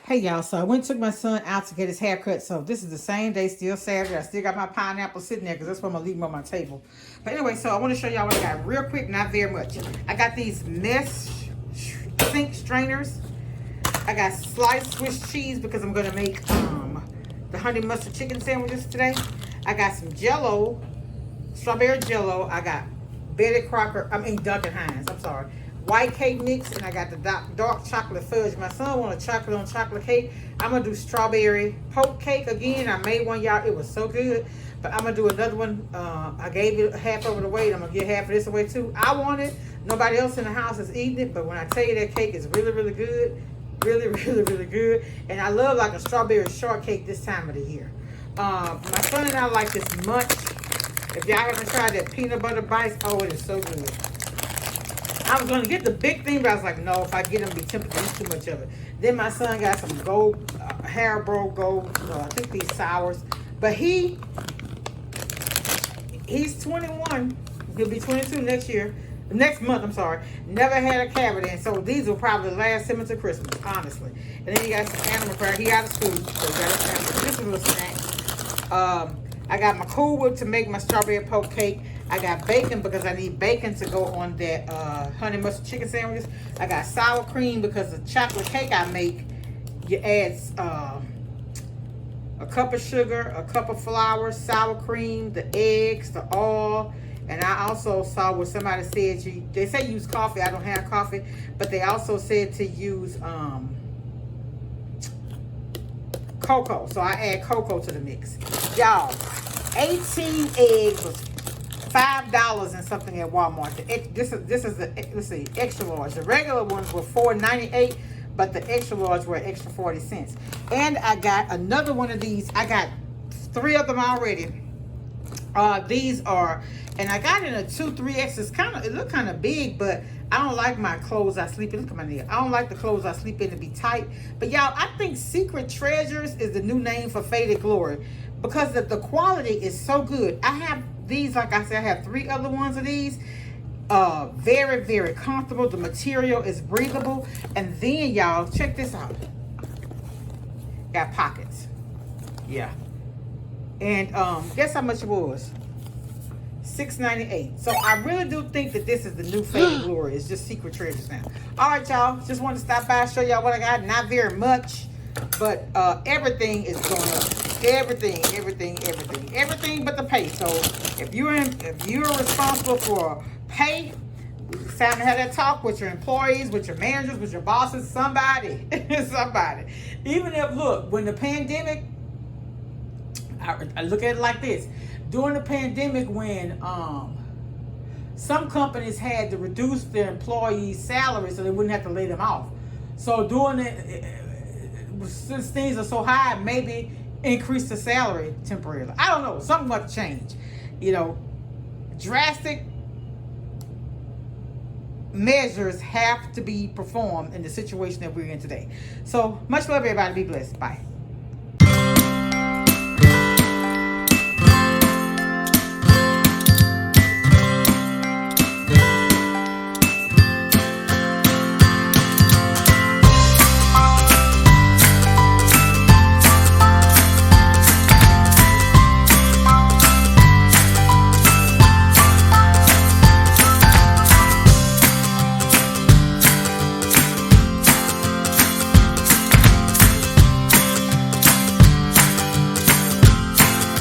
Hey y'all, so I went and took my son out to get his hair cut. So this is the same day, still Saturday. I still got my pineapple sitting there because that's where I'm gonna leave them on my table. But anyway, so I want to show y'all what I got real quick, not very much. I got these mesh sink strainers. I got sliced Swiss cheese because I'm gonna make the honey mustard chicken sandwiches today. I got some Jello, strawberry Jello. I got Dunkin' Hines. I'm sorry. White cake mix, and I got the dark chocolate fudge. My son wanted chocolate on chocolate cake. I'm gonna do strawberry poke cake again. I made one, y'all. It was so good. But I'm gonna do another one. I gave it half over the weight. I'm gonna give half of this away too. I want it. Nobody else in the house is eating it. But when I tell you that cake is really, really good, really, really, really good. And I love like a strawberry shortcake this time of the year. My son and I like this munch. If y'all haven't tried that peanut butter bites, oh, it is so good. I was going to get the big thing, but I was like, no, if I get them, I'll be tempted to eat too much of it. Then my son got some gold, Haribo gold, I think these sours. But he's 21. He'll be 22 next month, I'm sorry. Never had a cavity, and so these will probably last him until Christmas, honestly. And then he got some animal crackers. He out of school, so he got his animal. This is a little snack. I got my Cool Whip to make my strawberry poke cake. I got bacon because I need bacon to go on that honey mustard chicken sandwiches. I got sour cream because the chocolate cake I make, you add a cup of sugar, a cup of flour, sour cream, the eggs, the oil. And I also saw where somebody said, they say use coffee. I don't have coffee. But they also said to use cocoa. So I add cocoa to the mix. Y'all, 18 eggs was $5 and something at Walmart. This is the, let's see, extra large. The regular ones were $4.98, but the extra large were extra 40 cents. And I got another one of these. I got 3 of them already. These are, and I got in a 2-3X. It look kind of big, but I don't like my clothes I sleep in. Look at my nail. I don't like the clothes I sleep in to be tight. But y'all, I think Secret Treasures is the new name for Faded Glory because the quality is so good. I have these, like I said, I have 3 other ones of these. Very, very comfortable. The material is breathable. And then y'all, check this out. Got pockets. Yeah. And guess how much it was? $6.98. So I really do think that this is the new Faded Glory. It's just Secret Treasures now. All right, y'all. Just wanted to stop by and show y'all what I got. Not very much, but everything is going up. Everything but the pay. So if you're responsible for pay, it's time to have that talk with your employees, with your managers, with your bosses, somebody. Even if, look, when the pandemic, I look at it like this. During the pandemic, when some companies had to reduce their employees' salaries so they wouldn't have to lay them off. So doing it, since things are so high, maybe increase the salary temporarily. I don't know. Something must change. Drastic measures have to be performed in the situation that we're in today. So much love, everybody. Be blessed. Bye.